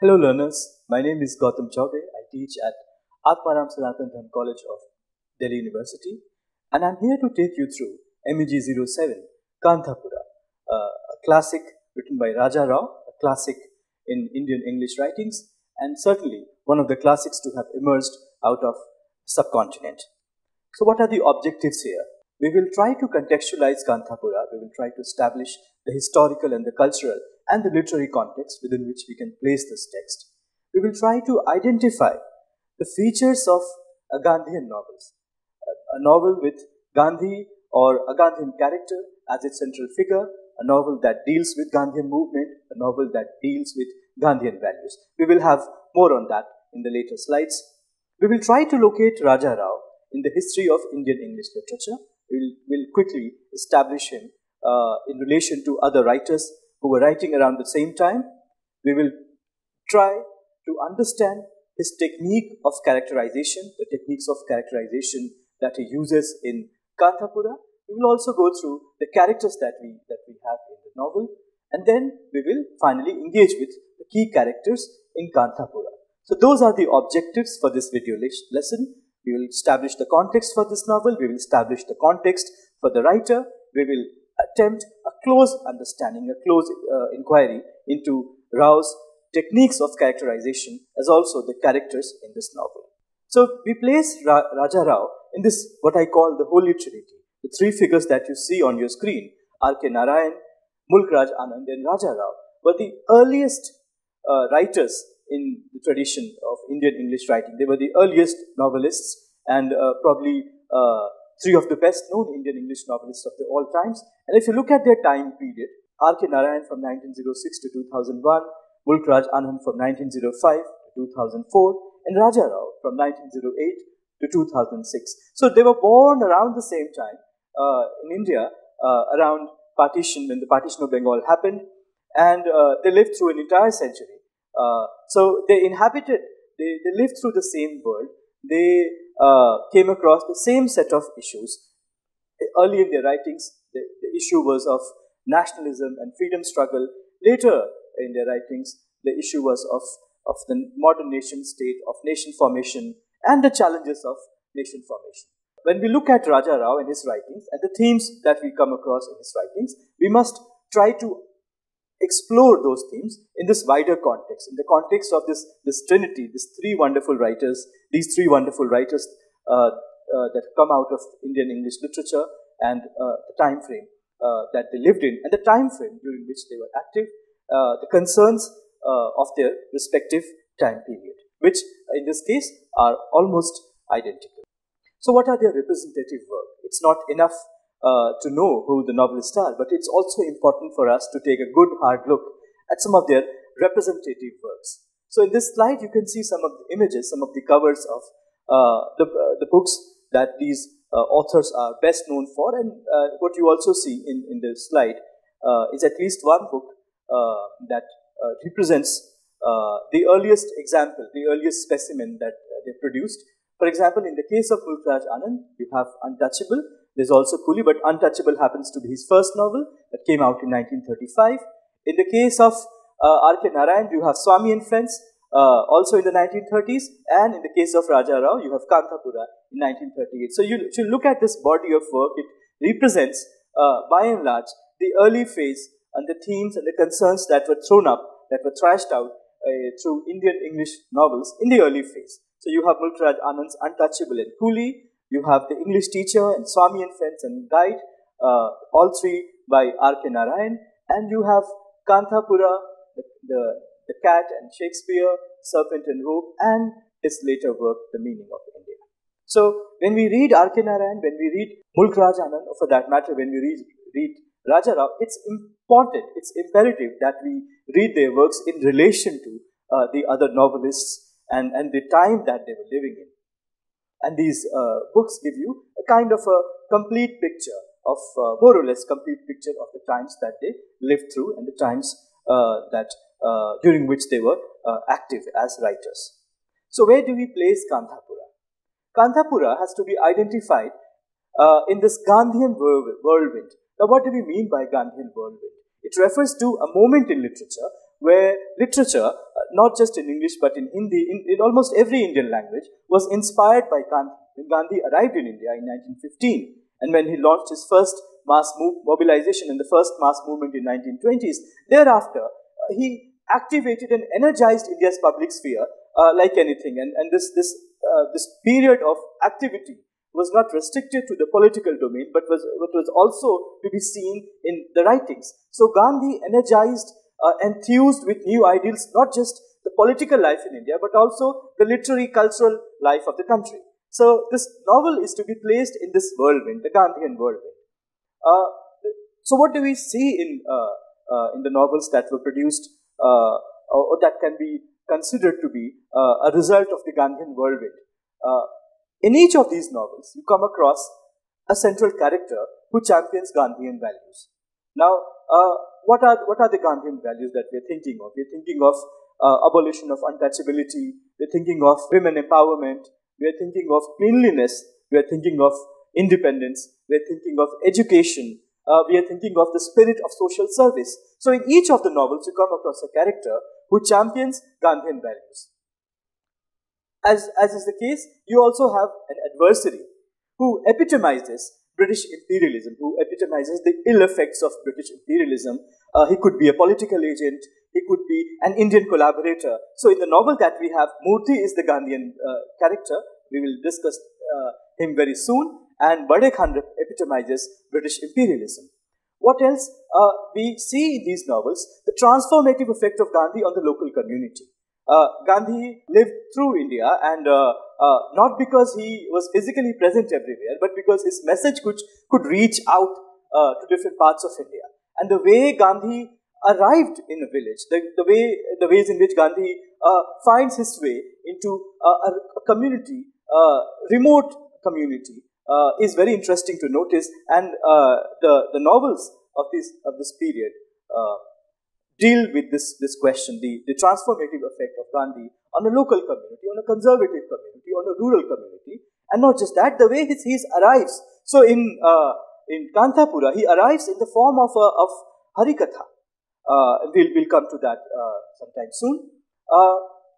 Hello learners, my name is Gautam Chaube. I teach at Atmaram Sanatan Dharm College of Delhi University, and I'm here to take you through MEG 07 Kanthapura, a classic written by Raja Rao, a classic in Indian English writings, and certainly one of the classics to have emerged out of subcontinent. So what are the objectives here? We will try to contextualize Kanthapura, we will try to establish the historical and the cultural and the literary context within which we can place this text. We will try to identify the features of a Gandhian novel, a novel with Gandhi or a Gandhian character as its central figure, a novel that deals with Gandhian movement, a novel that deals with Gandhian values. We will have more on that in the later slides. We will try to locate Raja Rao in the history of Indian English literature. We will quickly establish him in relation to other writers who were writing around the same time. We will try to understand his technique of characterization, the techniques of characterization that he uses in Kanthapura. We will also go through the characters that we have in the novel, and then we will finally engage with the key characters in Kanthapura. So those are the objectives for this video lesson. We will establish the context for this novel, we will establish the context for the writer, we will attempt a close understanding, a close inquiry into Rao's techniques of characterization as also the characters in this novel. So we place Raja Rao in this what I call the Holy Trinity. The three figures that you see on your screen, R.K. Narayan, Mulk Raj Anand and Raja Rao, were the earliest writers in the tradition of Indian English writing. They were the earliest novelists and probably three of the best known Indian English novelists of the all times. And if you look at their time period, R.K. Narayan from 1906 to 2001, Mulk Raj Anand from 1905 to 2004, and Raja Rao from 1908 to 2006. So they were born around the same time in India, around partition, when the partition of Bengal happened, and they lived through an entire century. So they lived through the same world. They came across the same set of issues. Early in their writings, the issue was of nationalism and freedom struggle. Later in their writings, the issue was of the modern nation state, of nation formation, and the challenges of nation formation. When we look at Raja Rao and his writings, and the themes that we come across in his writings, we must try to explore those themes in this wider context, in the context of this trinity, these three wonderful writers that come out of Indian English literature, and the time frame that they lived in, and the time frame during which they were active, the concerns of their respective time period, which in this case are almost identical. So what are their representative work? It's not enough to know who the novelists are, but it's also important for us to take a good hard look at some of their representative works. So in this slide, you can see some of the images, some of the covers of the books that these authors are best known for, and what you also see in this slide is at least one book that represents the earliest example, the earliest specimen that they produced. For example, in the case of Mulk Raj Anand, you have Untouchable. There's also Coolie, but Untouchable happens to be his first novel that came out in 1935. In the case of R.K. Narayan, you have Swami and Friends, also in the 1930s. And in the case of Raja Rao, you have Kanthapura in 1938. So you should look at this body of work. It represents, by and large, the early phase and the themes and the concerns that were thrown up, that were thrashed out through Indian English novels in the early phase. So you have Mulk Raj Anand's Untouchable and Coolie, you have The English Teacher and Swami and Friends and Guide, all three by R.K. Narayan, and you have Kanthapura, the Cat and Shakespeare, Serpent and Rope, and his later work, The Meaning of India. So when we read R.K. Narayan, when we read Mulk Raj Anand, or for that matter, when we read Raja Rao, it's important, it's imperative that we read their works in relation to the other novelists and the time that they were living in. And these books give you a kind of a complete picture of, more or less complete picture of the times that they lived through and the times during which they were active as writers. So where do we place Kanthapura? Kanthapura has to be identified in this Gandhian whirlwind. Now what do we mean by Gandhian whirlwind? It refers to a moment in literature where literature, not just in English but in Hindi, in almost every Indian language, was inspired by Gandhi. When Gandhi arrived in India in 1915, and when he launched his first mass mobilization and the first mass movement in 1920s, thereafter he activated and energized India's public sphere like anything. And this period of activity was not restricted to the political domain, but was also to be seen in the writings. So Gandhi energized, enthused with new ideals, not just the political life in India, but also the literary, cultural life of the country. So this novel is to be placed in this whirlwind, the Gandhian whirlwind. So what do we see in the novels that were produced, or that can be considered to be a result of the Gandhian whirlwind? In each of these novels, you come across a central character who champions Gandhian values. Now, what are the Gandhian values that we're thinking of? We're thinking of abolition of untouchability. We're thinking of women empowerment. We're thinking of cleanliness. We're thinking of independence. We're thinking of education. We are thinking of the spirit of social service. So in each of the novels, you come across a character who champions Gandhian values. As is the case, you also have an adversary who epitomizes British imperialism, who epitomizes the ill effects of British imperialism. He could be a political agent, he could be an Indian collaborator. So in the novel that we have, Murthy is the Gandhian character. We will discuss him very soon. And Bade Khan epitomizes British imperialism. What else? We see in these novels the transformative effect of Gandhi on the local community. Gandhi lived through India, and not because he was physically present everywhere, but because his message could reach out to different parts of India. And the way Gandhi arrived in a village, the ways in which Gandhi finds his way into a community, remote community, is very interesting to notice. And the novels of this period deal with this question, the transformative effect of Gandhi on a local community, on a conservative community, on a rural community, and not just that, the way he arrives. So in Kanthapura, he arrives in the form of Harikatha. We'll come to that sometime soon.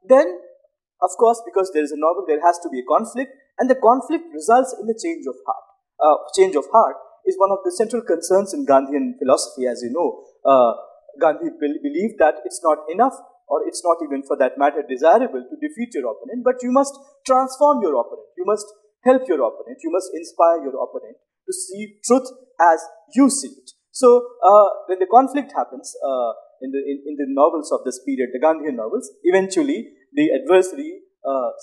Then, of course, because there is a novel, there has to be a conflict, and the conflict results in a change of heart. Change of heart is one of the central concerns in Gandhian philosophy, as you know. Gandhi believed that it's not enough, or it's not even for that matter desirable to defeat your opponent, but you must transform your opponent, you must help your opponent, you must inspire your opponent to see truth as you see it. So when the conflict happens in the novels of this period, the Gandhian novels, eventually the adversary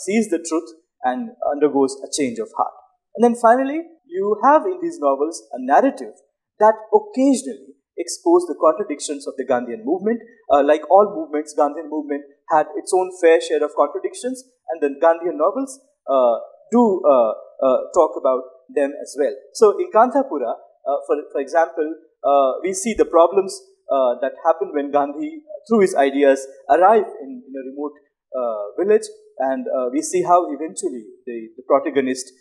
sees the truth and undergoes a change of heart. And then finally, you have in these novels a narrative that occasionally expose the contradictions of the Gandhian movement. Like all movements, Gandhian movement had its own fair share of contradictions, and the Gandhian novels do talk about them as well. So in Kanthapura, for example, we see the problems that happen when Gandhi, through his ideas, arrive in a remote village, and we see how eventually the protagonist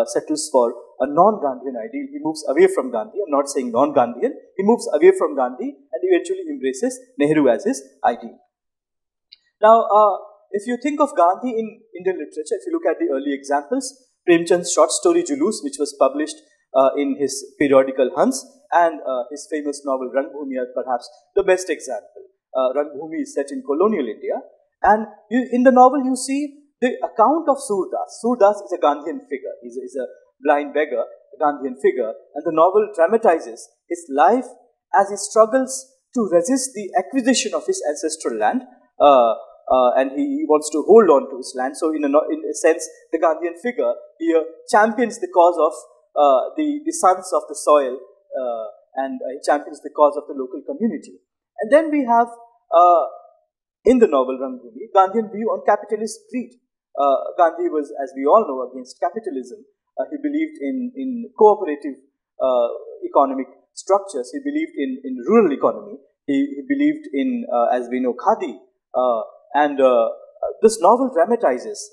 settles for a non-Gandhian ideal. He moves away from Gandhi. I'm not saying non-Gandhian. He moves away from Gandhi and eventually embraces Nehru as his ideal. Now, if you think of Gandhi in Indian literature, if you look at the early examples, Premchand's short story Julus, which was published in his periodical Hans, and his famous novel Rangbhumi are perhaps the best example. Rangbhumi is set in colonial India, and in the novel you see the account of Surdas. Surdas is a Gandhian figure. He's a blind beggar, a Gandhian figure, and the novel dramatizes his life as he struggles to resist the acquisition of his ancestral land, and he wants to hold on to his land. So in a sense, the Gandhian figure here champions the cause of the sons of the soil, and he champions the cause of the local community. And then we have, in the novel Rangbhumi, Gandhian view on capitalist greed. Gandhi was, as we all know, against capitalism. He believed in cooperative economic structures. He believed in rural economy. He believed in, as we know, khadi. And this novel dramatizes,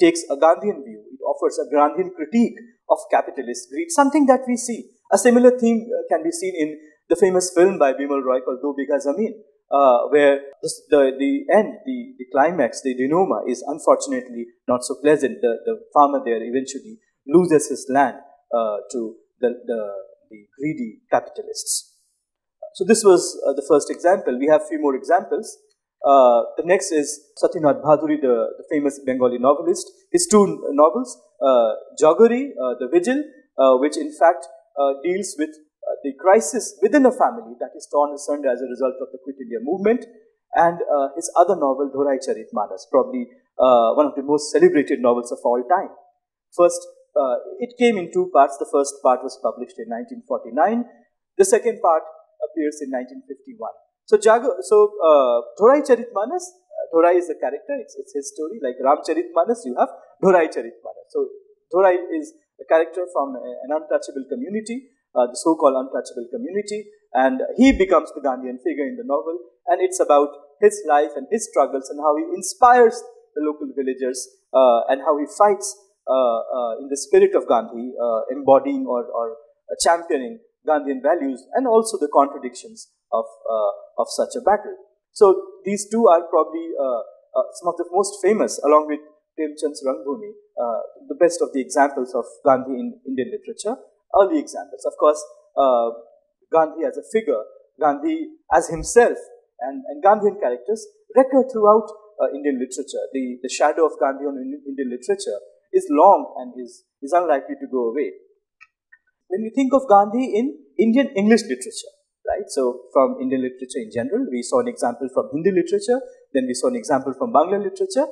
takes a Gandhian view. It offers a Gandhian critique of capitalist greed, something that we see. A similar theme can be seen in the famous film by Bimal Roy called Do Bigha Zameen. where the end, the climax, the denouement is unfortunately not so pleasant. The farmer there eventually loses his land to the greedy capitalists. So this was the first example. We have a few more examples. The next is Satyanath Bhaduri, the famous Bengali novelist. His two novels, Jagori, The Vigil, which in fact deals with the crisis within a family that is torn asunder as a result of the Quit India movement, and his other novel, Dhurai Charitmanas, probably one of the most celebrated novels of all time. First, it came in two parts. The first part was published in 1949. The second part appears in 1951. So, Dhurai Charitmanas, Dhurai is the character, it's his story. Like Ram Charitmanas, you have Dhurai Charitmanas. So, Dhurai is a character from an untouchable community, the so-called untouchable community, and he becomes the Gandhian figure in the novel, and it's about his life and his struggles and how he inspires the local villagers and how he fights in the spirit of Gandhi, embodying or championing Gandhian values, and also the contradictions of such a battle. So these two are probably some of the most famous, along with Premchand's Rangbhumi, the best of the examples of Gandhi in Indian literature, early examples. Of course, Gandhi as a figure, Gandhi as himself, and Gandhian characters recur throughout Indian literature. The shadow of Gandhi on Indian literature is long and is unlikely to go away. When we think of Gandhi in Indian English literature, right? So from Indian literature in general, we saw an example from Hindi literature, then we saw an example from Bangla literature.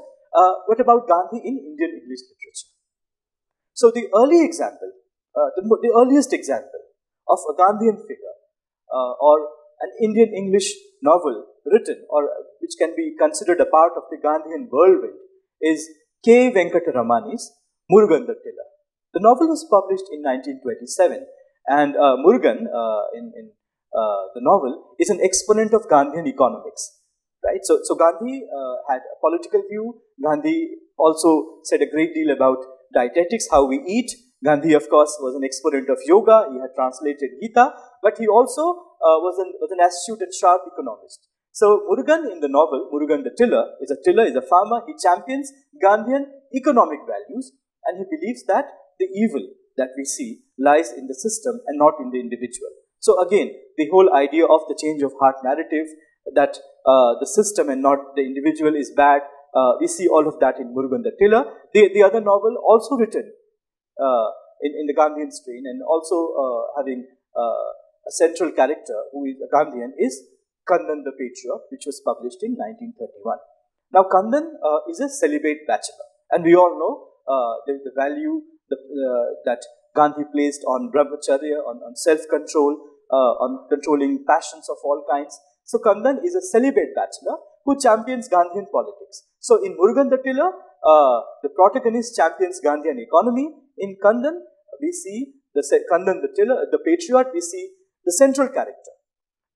What about Gandhi in Indian English literature? So the early example, the earliest example of a Gandhian figure or an Indian English novel written, or which can be considered a part of the Gandhian whirlwind, is K. Venkataramani's Murugan the Tiller. The novel was published in 1927, and Murugan in the novel is an exponent of Gandhian economics, right? So Gandhi had a political view. Gandhi also said a great deal about dietetics, how we eat. Gandhi, of course, was an exponent of yoga. He had translated Gita, but he also was an astute and sharp economist. So Murugan in the novel, Murugan the Tiller, is a farmer. He champions Gandhian economic values, and he believes that the evil that we see lies in the system and not in the individual. So again, the whole idea of the change of heart narrative, that the system and not the individual is bad, we see all of that in Murugan the Tiller. The other novel, also written in the Gandhian strain, and also having a central character who is a Gandhian, is Kandan the Patriot, which was published in 1931. Now Kandan is a celibate bachelor, and we all know the value that Gandhi placed on brahmacharya, on self-control, on controlling passions of all kinds. So Kandan is a celibate bachelor who champions Gandhian politics. So in Murugan the Tiller, the protagonist champions Gandhian economy. In Kandan, we see Kandan the Tiller, the Patriot, we see the central character,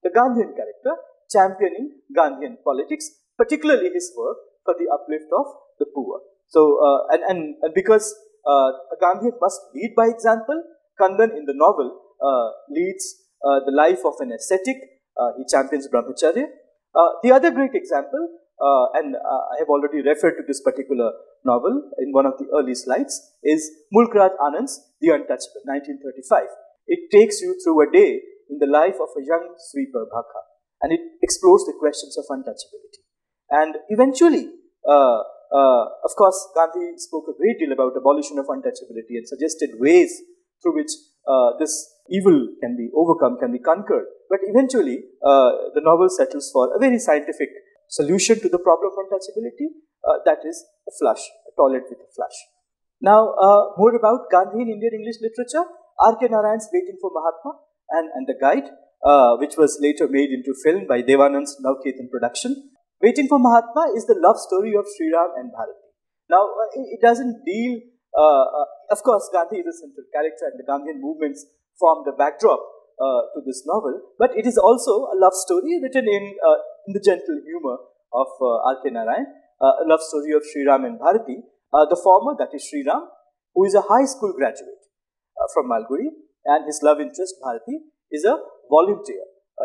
the Gandhian character, championing Gandhian politics, particularly his work for the uplift of the poor. So, and because a Gandhian must lead by example, Kandan in the novel leads the life of an ascetic. He champions brahmacharya. The other great example, and I have already referred to this particular novel in one of the early slides, is Mulk Raj Anand's The Untouchable, 1935. It takes you through a day in the life of a young sweeper, Bhakha, and it explores the questions of untouchability. And eventually, of course, Gandhi spoke a great deal about abolition of untouchability and suggested ways through which this evil can be overcome, can be conquered. But eventually, the novel settles for a very scientific solution to the problem of untouchability, that is a flush, a toilet with a flush. Now, more about Gandhi in Indian English literature. R.K. Narayan's Waiting for Mahatma and The Guide, which was later made into film by Devanand's Navketan production. Waiting for Mahatma is the love story of Sri Ram and Bharati. Now, it doesn't deal, of course, Gandhi is a central character and the Gandhian movements form the backdrop to this novel, but it is also a love story written in the gentle humor of R.K. Narayan, a love story of Sri Ram and Bharati. The former, that is Sri Ram, who is a high school graduate from Malguri, and his love interest, Bharati, is a volunteer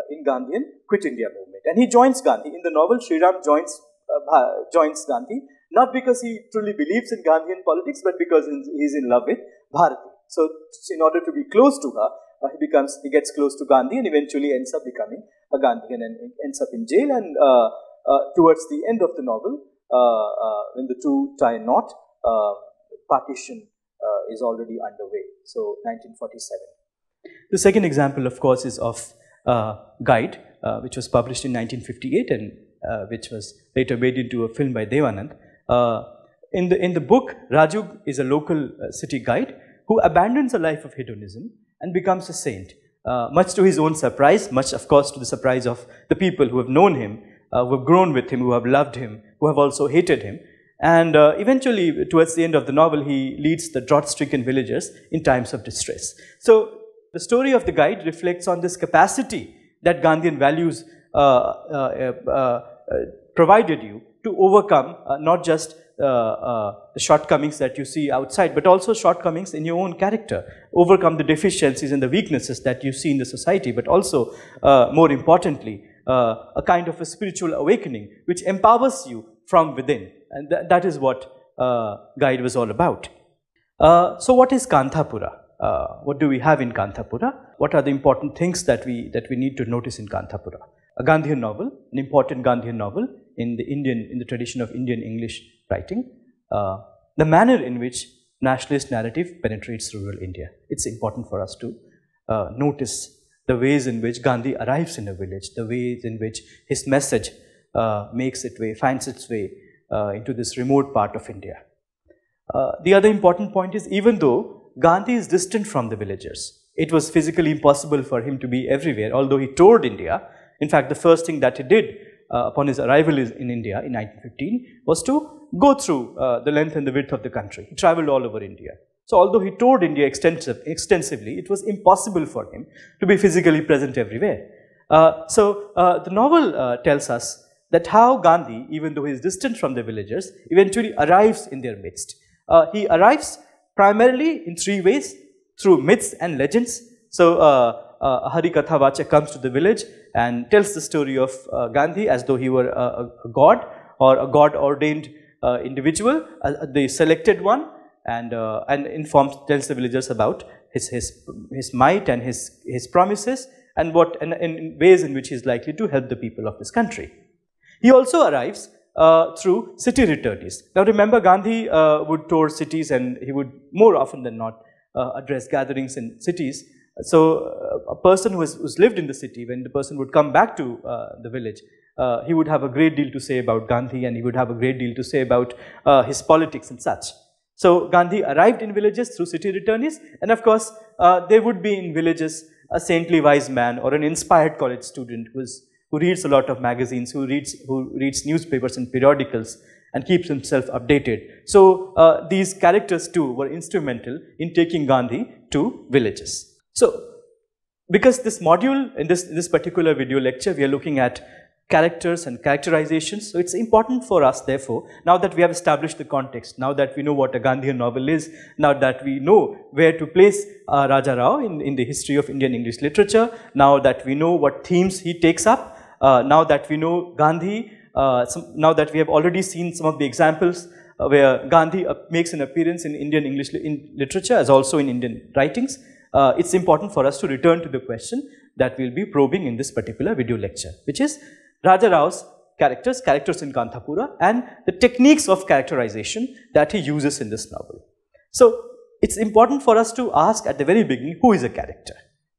in Gandhian Quit India movement. And he joins Gandhi. In the novel, Sri Ram joins Gandhi, not because he truly believes in Gandhian politics, but because he is in love with Bharati. So in order to be close to her, he gets close to Gandhi and eventually ends up becoming a Gandhian and ends up in jail. And towards the end of the novel, when the two tie a knot, partition is already underway. So 1947. The second example, of course, is of Guide, which was published in 1958 and which was later made into a film by Devanand. In the book, Raju is a local city guide who abandons a life of hedonism and becomes a saint, much to his own surprise, much of course to the surprise of the people who have known him, who have grown with him, who have loved him, who have also hated him. And eventually, towards the end of the novel, he leads the drought-stricken villagers in times of distress. So the story of the Guide reflects on this capacity that Gandhian values provided you to overcome not just the shortcomings that you see outside, but also shortcomings in your own character, overcome the deficiencies and the weaknesses that you see in the society, but also, more importantly, a kind of a spiritual awakening which empowers you from within. And that is what Guide was all about. So what is Kanthapura? What do we have in Kanthapura? What are the important things that we need to notice in Kanthapura? A Gandhian novel, an important Gandhian novel in the tradition of Indian English writing. The manner in which nationalist narrative penetrates rural India. It's important for us to notice the ways in which Gandhi arrives in a village, the ways in which his message finds its way into this remote part of India. The other important point is, even though Gandhi is distant from the villagers, it was physically impossible for him to be everywhere, although he toured India. In fact, the first thing that he did upon his arrival in India in 1915 was to go through the length and the width of the country. He traveled all over India. So although he toured India extensively, it was impossible for him to be physically present everywhere. The novel tells us that how Gandhi, even though he is distant from the villagers, eventually arrives in their midst. He arrives primarily in three ways: through myths and legends. So a Harikatha Vacha comes to the village and tells the story of Gandhi as though he were a god or a god-ordained individual, the selected one, and tells the villagers about his might and his promises and in ways in which he is likely to help the people of this country. He also arrives through city returnees. Now remember, Gandhi would tour cities, and he would more often than not address gatherings in cities. So a person who's lived in the city, when the person would come back to the village, he would have a great deal to say about Gandhi, and he would have a great deal to say about his politics and such. So Gandhi arrived in villages through city returnees, and of course there would be in villages a saintly wise man or an inspired college student who reads a lot of magazines, who reads newspapers and periodicals and keeps himself updated. So these characters too were instrumental in taking Gandhi to villages. So because this module, in this particular video lecture, we are looking at characters and characterizations. So it's important for us, therefore, now that we have established the context, now that we know what a Gandhian novel is, now that we know where to place Raja Rao in the history of Indian English literature, now that we know what themes he takes up, now that we know Gandhi, now that we have already seen some of the examples where Gandhi makes an appearance in Indian English literature as also in Indian writings, it's important for us to return to the question that we'll be probing in this particular video lecture, which is Raja Rao's characters in Kanthapura, and the techniques of characterization that he uses in this novel. So it's important for us to ask at the very beginning, who is a character?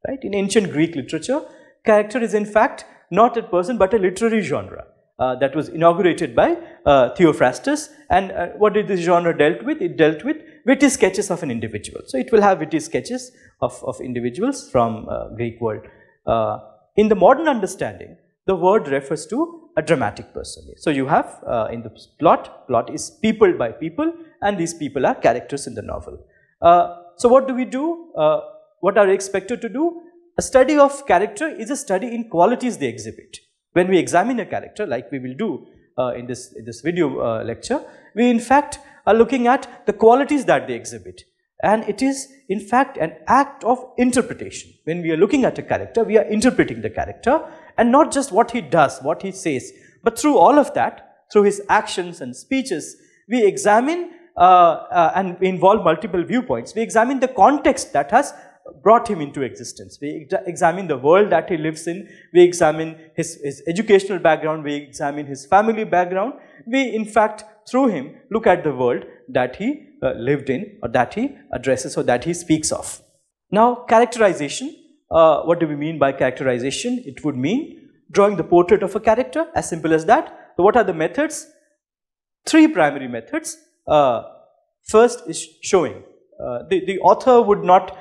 Right? In ancient Greek literature, character is in fact not a person but a literary genre that was inaugurated by Theophrastus. And what did this genre dealt with? It dealt with witty sketches of an individual. So it will have witty sketches of individuals from Greek world. In the modern understanding, the word refers to a dramatic personage. So you have in the plot is peopled by people, and these people are characters in the novel. So what do we do? What are we expected to do? A study of character is a study in qualities they exhibit. When we examine a character, like we will do in this video lecture, we in fact are looking at the qualities that they exhibit. And it is in fact an act of interpretation. When we are looking at a character, we are interpreting the character, and not just what he does, what he says, but through all of that, through his actions and speeches, we examine and we involve multiple viewpoints. We examine the context that has brought him into existence. We examine the world that he lives in. We examine his educational background. We examine his family background. We, in fact, through him, look at the world that he lived in, or that he addresses, or that he speaks of. Now, characterization. What do we mean by characterization? It would mean drawing the portrait of a character, as simple as that. So, what are the methods? Three primary methods. First is showing. The author would not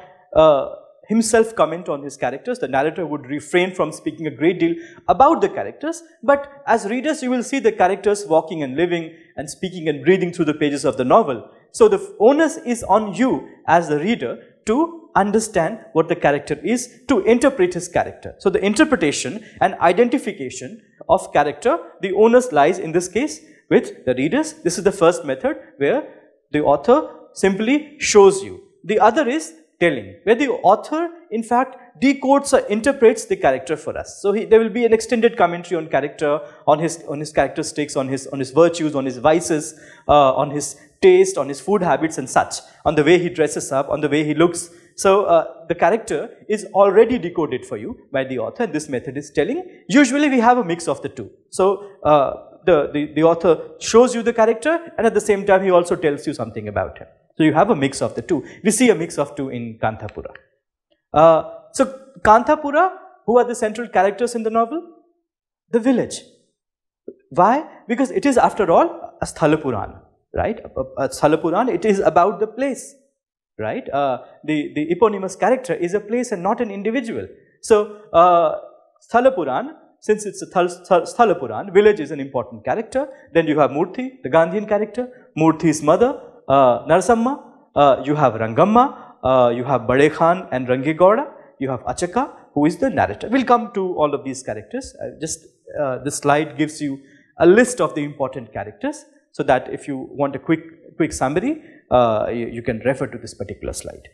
himself comment on his characters. The narrator would refrain from speaking a great deal about the characters, but as readers you will see the characters walking and living and speaking and breathing through the pages of the novel. So the onus is on you as the reader to understand what the character is, to interpret his character. So the interpretation and identification of character, the onus lies in this case with the readers. This is the first method, where the author simply shows you. The other is telling, where the author in fact decodes or interprets the character for us. So there will be an extended commentary on character, on his characteristics, on his virtues, on his vices, on his taste, on his food habits and such, on the way he dresses up, on the way he looks. So the character is already decoded for you by the author, and this method is telling. Usually we have a mix of the two. So the author shows you the character, and at the same time he also tells you something about him. So you have a mix of the two. We see a mix of two in Kanthapura. So Kanthapura, who are the central characters in the novel? The village. Why? Because it is, after all, a Sthalapuran, right? A Sthalapuran, it is about the place, right? The eponymous character is a place and not an individual. So Sthalapuran, since it's a Sthalapuran, village is an important character. Then you have Murthy, the Gandhian character, Murthy's mother, Narasamma, you have Rangamma, you have Bade Khan and Rangegowda, you have Achaka, who is the narrator. We'll come to all of these characters. This slide gives you a list of the important characters, so that if you want a quick summary, you can refer to this particular slide.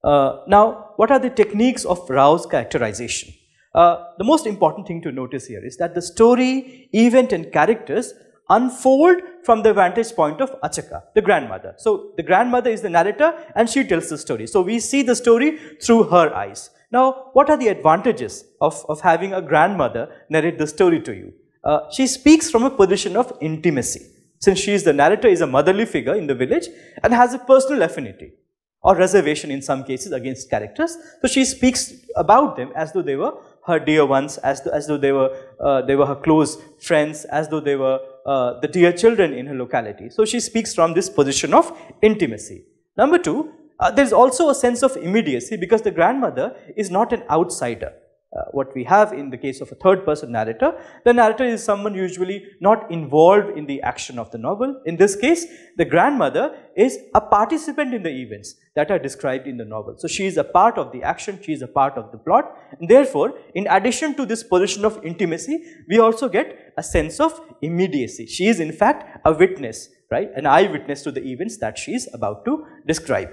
Now, what are the techniques of Rao's characterization? The most important thing to notice here is that the story, event and characters unfold from the vantage point of Achaka, the grandmother. So the grandmother is the narrator and she tells the story. So we see the story through her eyes. Now, what are the advantages of having a grandmother narrate the story to you? She speaks from a position of intimacy. Since she is the narrator, is a motherly figure in the village and has a personal affinity or reservation in some cases against characters. So she speaks about them as though they were her dear ones, as though they were her close friends, as though they were the dear children in her locality. So she speaks from this position of intimacy. Number two, there is also a sense of immediacy, because the grandmother is not an outsider. What we have in the case of a third person narrator, the narrator is someone usually not involved in the action of the novel. In this case, the grandmother is a participant in the events that are described in the novel. So she is a part of the action, she is a part of the plot, and therefore, in addition to this position of intimacy, we also get a sense of immediacy. She is in fact a witness, right? An eyewitness to the events that she is about to describe.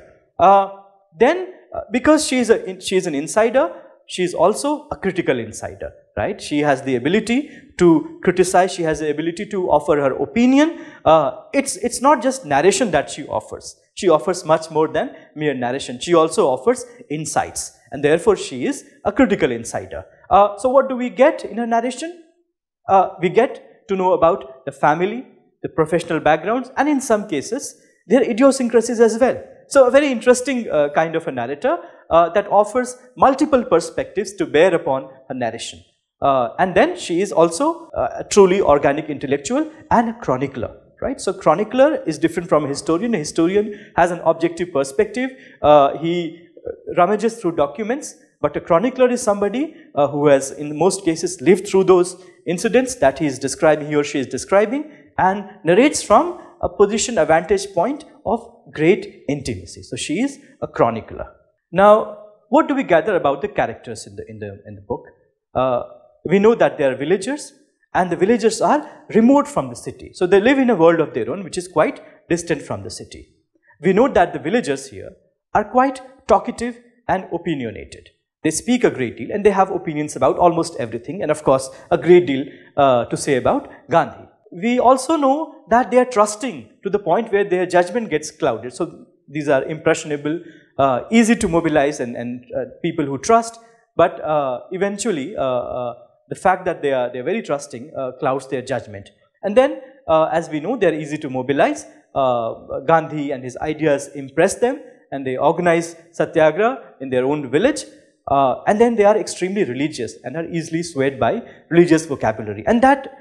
Because she is an insider, she is also a critical insider, right? She has the ability to criticize, she has the ability to offer her opinion. It's not just narration that she offers. She offers much more than mere narration. She also offers insights, and therefore she is a critical insider. So what do we get in her narration? We get to know about the family, the professional backgrounds, and in some cases, their idiosyncrasies as well. So a very interesting kind of a narrator that offers multiple perspectives to bear upon her narration. And then she is also a truly organic intellectual and a chronicler, right? So chronicler is different from a historian. A historian has an objective perspective. He rummages through documents, but a chronicler is somebody who has in most cases lived through those incidents that he or she is describing, and narrates from a position, a vantage point of great intimacy. So she is a chronicler. Now, what do we gather about the characters in the book? We know that they are villagers, and the villagers are remote from the city. So they live in a world of their own, which is quite distant from the city. We know that the villagers here are quite talkative and opinionated. They speak a great deal and they have opinions about almost everything, and of course a great deal to say about Gandhi. We also know that they are trusting to the point where their judgment gets clouded. So these are impressionable, easy to mobilize, and people who trust, but eventually the fact that they are very trusting clouds their judgment. And then as we know, they are easy to mobilize. Gandhi and his ideas impress them, and they organize satyagraha in their own village. And then they are extremely religious and are easily swayed by religious vocabulary. And that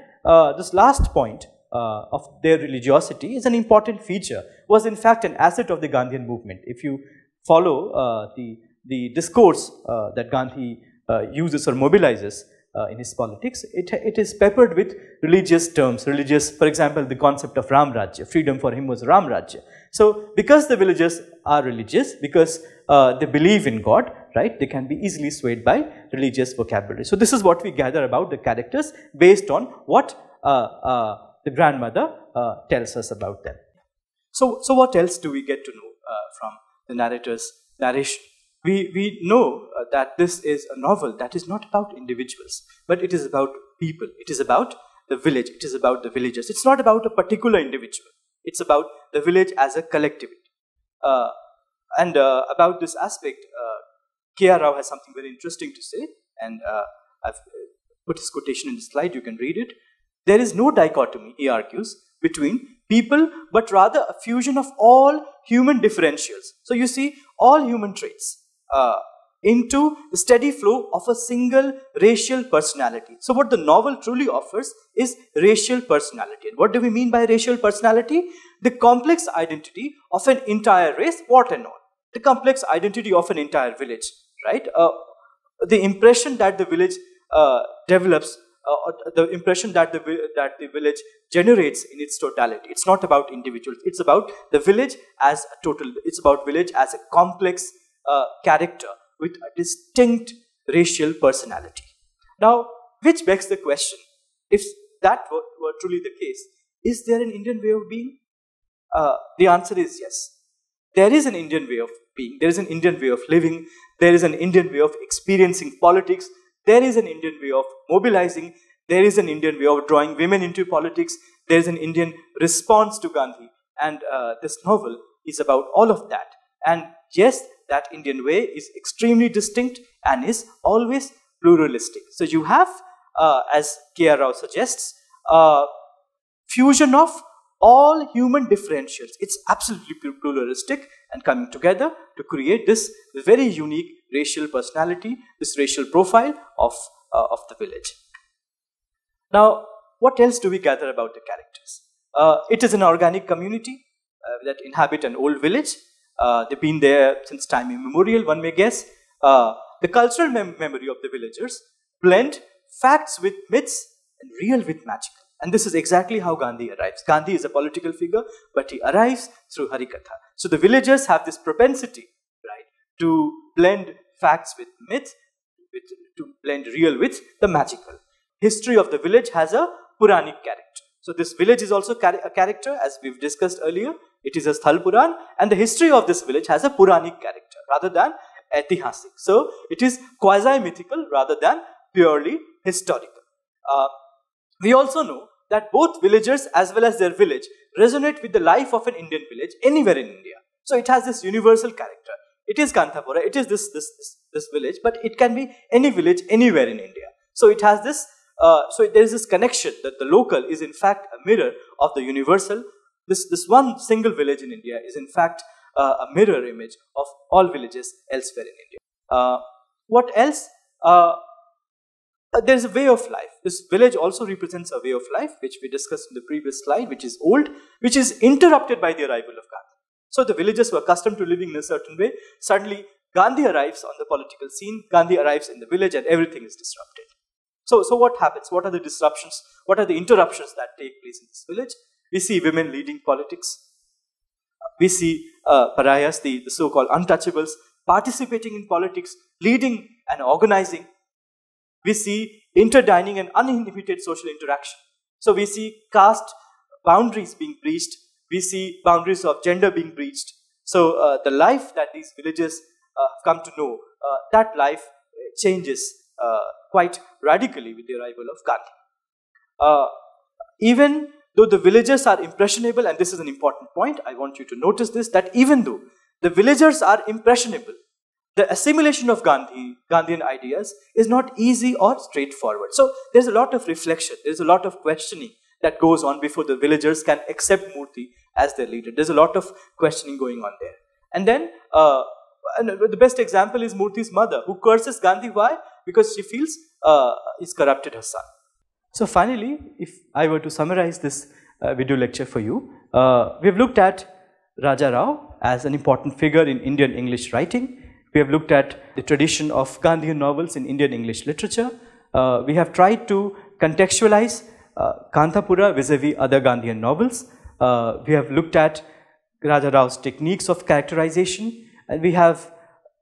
this last point of their religiosity is an important feature, was in fact an asset of the Gandhian movement. If you follow the discourse that Gandhi uses or mobilizes in his politics, it is peppered with religious terms, for example, the concept of Ram Rajya. Freedom for him was Ram Rajya. So because the villagers are religious, because they believe in God, right, they can be easily swayed by religious vocabulary. So this is what we gather about the characters based on what the grandmother tells us about them. So what else do we get to know from the narrator's narration? We know that this is a novel that is not about individuals, but it is about people. It is about the village. It is about the villagers. It's not about a particular individual. It's about the village as a collectivity. And about this aspect, K.R. Rao has something very interesting to say, and I've put his quotation in the slide. You can read it. There is no dichotomy, he argues, between people, but rather a fusion of all human differentials. So you see, all human traits into the steady flow of a single racial personality. So what the novel truly offers is racial personality. And what do we mean by racial personality? The complex identity of an entire race, what and all. The complex identity of an entire village, right? The impression that the village develops, the impression that the village generates in its totality. It's not about individuals. It's about the village as a total. It's about village as a complex character with a distinct racial personality. Now, which begs the question, if that were truly the case, is there an Indian way of being? The answer is yes. There is an Indian way of being. There is an Indian way of living. There is an Indian way of experiencing politics. There is an Indian way of mobilizing. There is an Indian way of drawing women into politics. There is an Indian response to Gandhi. And this novel is about all of that. And yes, that Indian way is extremely distinct and is always pluralistic. So you have, as K.R. Rao suggests, fusion of all human differentials. It's absolutely pluralistic and coming together to create this very unique racial personality, this racial profile of the village. Now, what else do we gather about the characters? It is an organic community that inhabit an old village. They've been there since time immemorial, one may guess. The cultural memory of the villagers blend facts with myths and real with magical. And this is exactly how Gandhi arrives. Gandhi is a political figure, but he arrives through Harikatha. So the villagers have this propensity, right, to blend facts with myths, to blend real with the magical. History of the village has a Puranic character. So this village is also a character, as we've discussed earlier. It is a Sthal Puran, and the history of this village has a Puranic character rather than Aitihasik. So it is quasi-mythical rather than purely historical. We also know that both villagers as well as their village resonate with the life of an Indian village anywhere in India. So it has this universal character. It is Kanthapura, it is this village, but it can be any village anywhere in India. So it has this, so there is this connection that the local is in fact a mirror of the universal. This one single village in India is in fact a mirror image of all villages elsewhere in India. What else? There is a way of life. This village also represents a way of life, which we discussed in the previous slide, which is old, which is interrupted by the arrival of Gandhi. So the villagers were accustomed to living in a certain way. Suddenly, Gandhi arrives on the political scene. Gandhi arrives in the village, and everything is disrupted. So what happens? What are the disruptions? What are the interruptions that take place in this village? We see women leading politics. We see pariahs, the so-called untouchables, participating in politics, leading and organizing. We see interdining and uninhibited social interaction. So we see caste boundaries being breached. We see boundaries of gender being breached. So the life that these villagers come to know, that life changes quite radically with the arrival of Gandhi. Even though the villagers are impressionable, and this is an important point, I want you to notice this, that even though the villagers are impressionable, the assimilation of Gandhian ideas is not easy or straightforward. So there's a lot of reflection, there's a lot of questioning that goes on before the villagers can accept Murthy as their leader. There's a lot of questioning going on there. And then and the best example is Murthy's mother, who curses Gandhi. Why? Because she feels he's corrupted her son. So finally, if I were to summarize this video lecture for you, we have looked at Raja Rao as an important figure in Indian English writing. We have looked at the tradition of Gandhian novels in Indian English literature. We have tried to contextualize Kanthapura vis-a-vis other Gandhian novels. We have looked at Raja Rao's techniques of characterization, and we have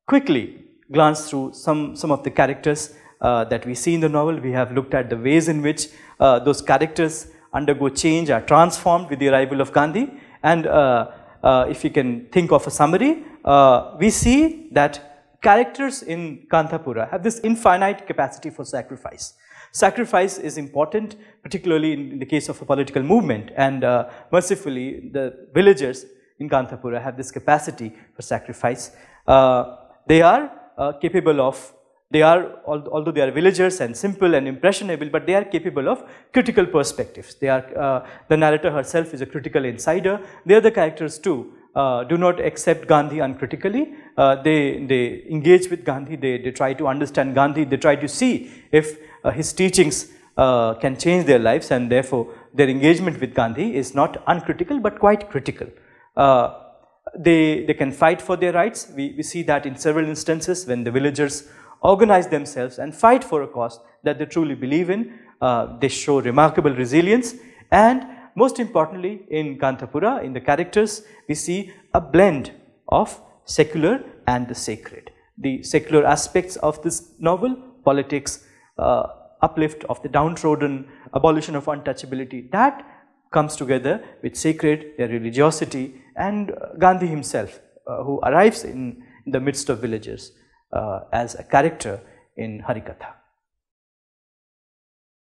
quickly glanced through some of the characters that we see in the novel. We have looked at the ways in which those characters undergo change, are transformed with the arrival of Gandhi. And if you can think of a summary, we see that characters in Kanthapura have this infinite capacity for sacrifice. Sacrifice is important, particularly in the case of a political movement, and mercifully the villagers in Kanthapura have this capacity for sacrifice. They are capable of, although they are villagers and simple and impressionable, but they are capable of critical perspectives. They are, the narrator herself is a critical insider. The other characters too do not accept Gandhi uncritically. They engage with Gandhi, they try to understand Gandhi, they try to see if his teachings can change their lives, and therefore their engagement with Gandhi is not uncritical but quite critical. They can fight for their rights. We see that in several instances when the villagers organize themselves and fight for a cause that they truly believe in. They show remarkable resilience, and most importantly in Kanthapura, in the characters, we see a blend of secular and the sacred. The secular aspects of this novel, politics, uplift of the downtrodden, abolition of untouchability, that comes together with sacred, their religiosity, and Gandhi himself, who arrives in the midst of villagers as a character in Harikatha.